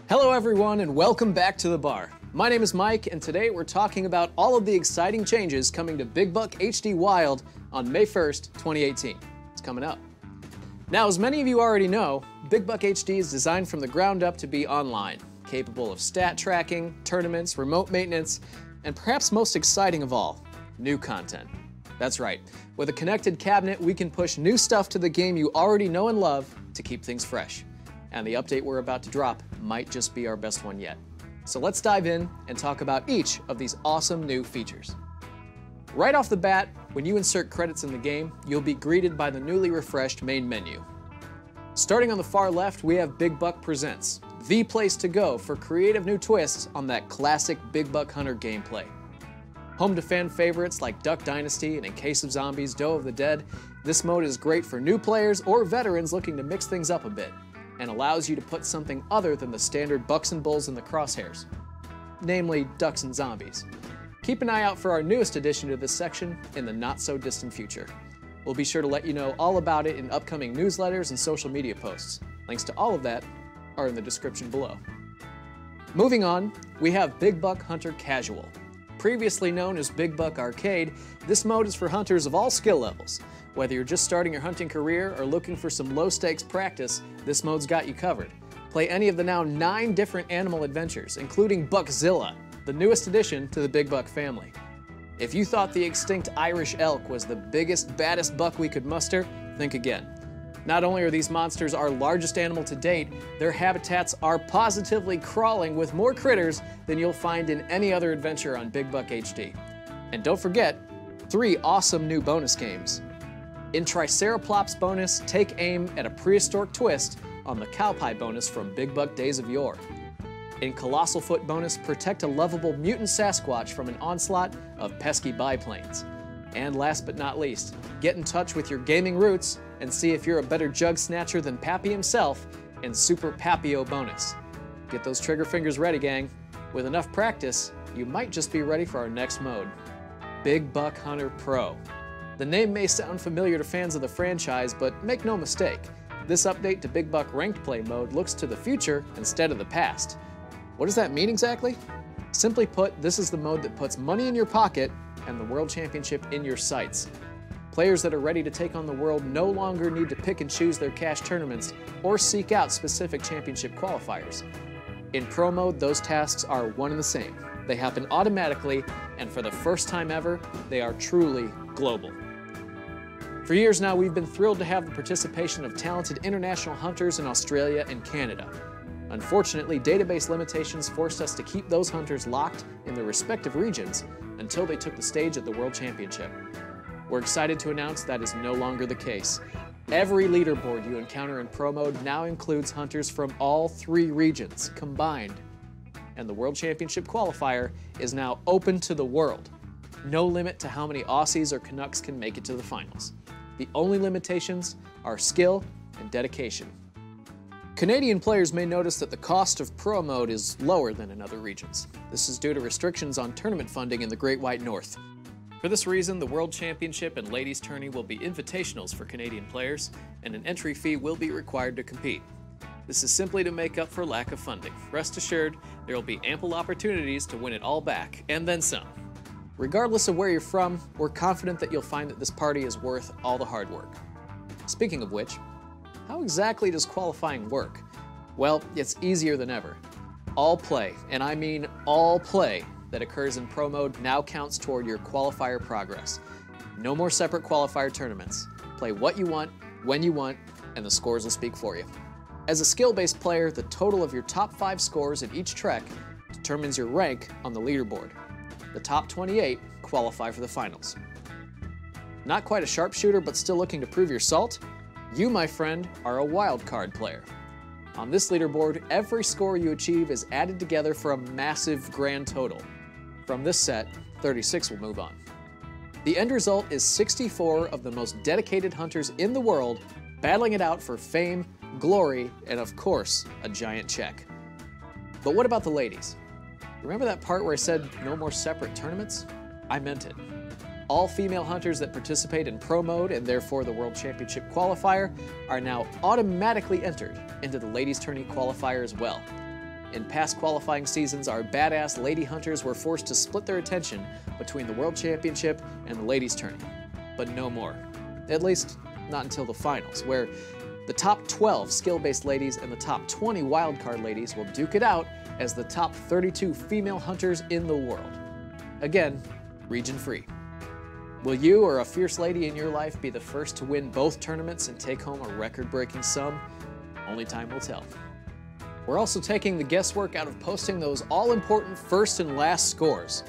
Hello everyone and welcome back to the bar. My name is Mike and today we're talking about all of the exciting changes coming to Big Buck HD Wild on May 1st, 2018. It's coming up. Now, as many of you already know, Big Buck HD is designed from the ground up to be online, capable of stat tracking, tournaments, remote maintenance, and perhaps most exciting of all, new content. That's right, with a connected cabinet we can push new stuff to the game you already know and love to keep things fresh. And the update we're about to drop might just be our best one yet. So let's dive in and talk about each of these awesome new features. Right off the bat, when you insert credits in the game, you'll be greeted by the newly refreshed main menu. Starting on the far left, we have Big Buck Presents, the place to go for creative new twists on that classic Big Buck Hunter gameplay. Home to fan favorites like Duck Dynasty and In Case of Zombies, Doe of the Dead, this mode is great for new players or veterans looking to mix things up a bit, and allows you to put something other than the standard bucks and bulls in the crosshairs, namely ducks and zombies. Keep an eye out for our newest addition to this section in the not-so-distant future. We'll be sure to let you know all about it in upcoming newsletters and social media posts. Links to all of that are in the description below. Moving on, we have Big Buck Hunter Casual. Previously known as Big Buck Arcade, this mode is for hunters of all skill levels. Whether you're just starting your hunting career or looking for some low-stakes practice, this mode's got you covered. Play any of the now 9 different animal adventures, including Buckzilla, the newest addition to the Big Buck family. If you thought the extinct Irish elk was the biggest, baddest buck we could muster, think again. Not only are these monsters our largest animal to date, their habitats are positively crawling with more critters than you'll find in any other adventure on Big Buck HD. And don't forget, 3 awesome new bonus games. In Triceratops bonus, take aim at a prehistoric twist on the Cowpie bonus from Big Buck Days of Yore. In Colossal Foot bonus, protect a lovable mutant Sasquatch from an onslaught of pesky biplanes. And last but not least, get in touch with your gaming roots and see if you're a better jug snatcher than Pappy himself in Super Papio bonus. Get those trigger fingers ready, gang. With enough practice, you might just be ready for our next mode, Big Buck Hunter Pro. The name may sound familiar to fans of the franchise, but make no mistake, this update to Big Buck Ranked Play mode looks to the future instead of the past. What does that mean exactly? Simply put, this is the mode that puts money in your pocket and the World Championship in your sights. Players that are ready to take on the world no longer need to pick and choose their cash tournaments or seek out specific championship qualifiers. In Pro mode, those tasks are one and the same. They happen automatically, and for the first time ever, they are truly global. For years now, we've been thrilled to have the participation of talented international hunters in Australia and Canada. Unfortunately, database limitations forced us to keep those hunters locked in their respective regions until they took the stage at the World Championship. We're excited to announce that is no longer the case. Every leaderboard you encounter in Pro mode now includes hunters from all 3 regions combined. And the World Championship qualifier is now open to the world. No limit to how many Aussies or Canucks can make it to the finals. The only limitations are skill and dedication. Canadian players may notice that the cost of Pro mode is lower than in other regions. This is due to restrictions on tournament funding in the Great White North. For this reason, the World Championship and Ladies Tourney will be invitationals for Canadian players, and an entry fee will be required to compete. This is simply to make up for lack of funding. Rest assured, there will be ample opportunities to win it all back, and then some. Regardless of where you're from, we're confident that you'll find that this party is worth all the hard work. Speaking of which, how exactly does qualifying work? Well, it's easier than ever. All play, and I mean all play, that occurs in Pro mode now counts toward your qualifier progress. No more separate qualifier tournaments. Play what you want, when you want, and the scores will speak for you. As a skill-based player, the total of your top 5 scores in each trek determines your rank on the leaderboard. The top 28 qualify for the finals. Not quite a sharpshooter, but still looking to prove your salt? You, my friend, are a wild card player. On this leaderboard, every score you achieve is added together for a massive grand total. From this set, 36 will move on. The end result is 64 of the most dedicated hunters in the world battling it out for fame, glory, and of course, a giant check. But what about the ladies? Remember that part where I said no more separate tournaments? I meant it. All female hunters that participate in Pro mode and therefore the World Championship qualifier are now automatically entered into the Ladies Tourney qualifier as well. In past qualifying seasons, our badass lady hunters were forced to split their attention between the World Championship and the ladies' tourney. But no more. At least, not until the finals, where the top 12 skill-based ladies and the top 20 wildcard ladies will duke it out as the top 32 female hunters in the world. Again, region-free. Will you or a fierce lady in your life be the first to win both tournaments and take home a record-breaking sum? Only time will tell. We're also taking the guesswork out of posting those all-important first and last scores.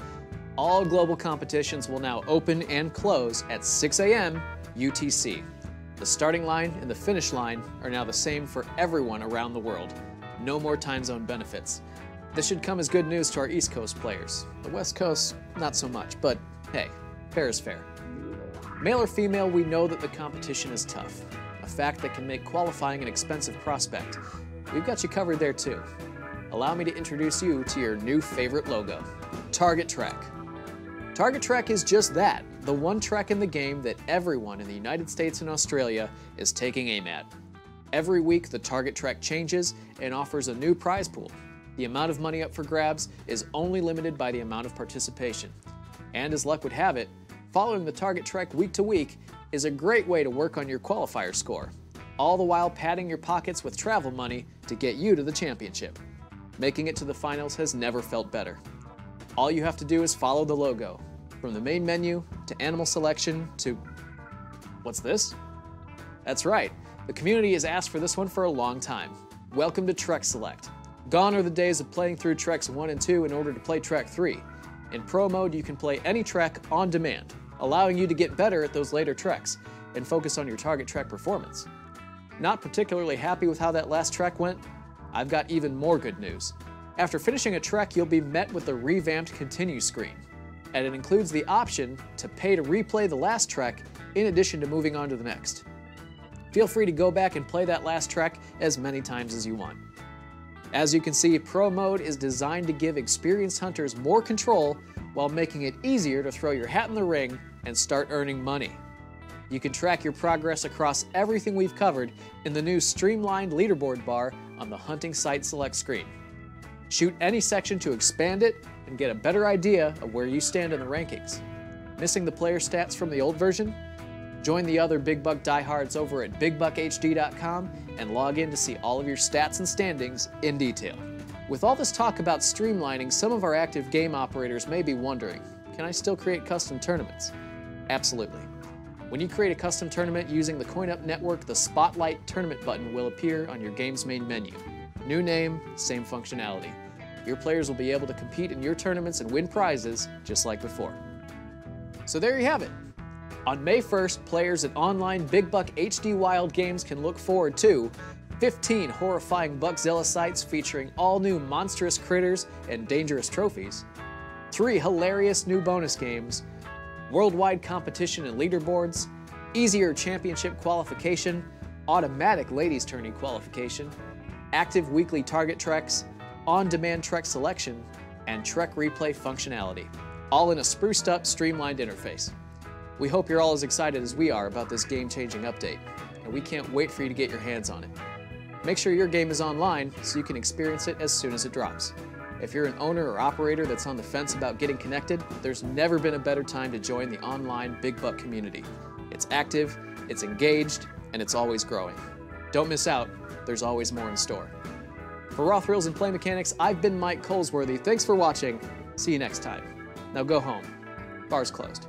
All global competitions will now open and close at 6 a.m. UTC. The starting line and the finish line are now the same for everyone around the world. No more time zone benefits. This should come as good news to our East Coast players. The West Coast, not so much, but hey, fair is fair. Male or female, we know that the competition is tough, a fact that can make qualifying an expensive prospect. We've got you covered there too. Allow me to introduce you to your new favorite logo, Target Track. Target Track is just that, the one track in the game that everyone in the United States and Australia is taking aim at. Every week, the Target Track changes and offers a new prize pool. The amount of money up for grabs is only limited by the amount of participation. And as luck would have it, following the Target Track week to week is a great way to work on your qualifier score, all the while padding your pockets with travel money to get you to the championship. Making it to the finals has never felt better. All you have to do is follow the logo, from the main menu to animal selection to... What's this? That's right, the community has asked for this one for a long time. Welcome to Trek Select. Gone are the days of playing through Treks 1 and 2 in order to play Trek 3. In Pro Mode, you can play any Trek on demand, allowing you to get better at those later Treks and focus on your Target Track performance. Not particularly happy with how that last Trek went? I've got even more good news. After finishing a Trek, you'll be met with the revamped Continue screen, and it includes the option to pay to replay the last Trek in addition to moving on to the next. Feel free to go back and play that last Trek as many times as you want. As you can see, Pro Mode is designed to give experienced hunters more control while making it easier to throw your hat in the ring and start earning money. You can track your progress across everything we've covered in the new streamlined leaderboard bar on the Hunting Site Select screen. Shoot any section to expand it and get a better idea of where you stand in the rankings. Missing the player stats from the old version? Join the other Big Buck diehards over at BigBuckHD.com and log in to see all of your stats and standings in detail. With all this talk about streamlining, some of our active game operators may be wondering, can I still create custom tournaments? Absolutely. When you create a custom tournament using the CoinUp network, the Spotlight Tournament button will appear on your game's main menu. New name, same functionality. Your players will be able to compete in your tournaments and win prizes just like before. So there you have it. On May 1st, players at online Big Buck HD Wild games can look forward to 15 horrifying Buckzilla sites featuring all new monstrous critters and dangerous trophies, 3 hilarious new bonus games, worldwide competition and leaderboards, easier championship qualification, automatic ladies tourney qualification, active weekly target treks, on-demand trek selection, and trek replay functionality, all in a spruced up, streamlined interface. We hope you're all as excited as we are about this game-changing update, and we can't wait for you to get your hands on it. Make sure your game is online so you can experience it as soon as it drops. If you're an owner or operator that's on the fence about getting connected, there's never been a better time to join the online Big Buck community. It's active, it's engaged, and it's always growing. Don't miss out, there's always more in store. For Raw Thrills and Play Mechanics, I've been Mike Colesworthy. Thanks for watching. See you next time. Now go home. Bar's closed.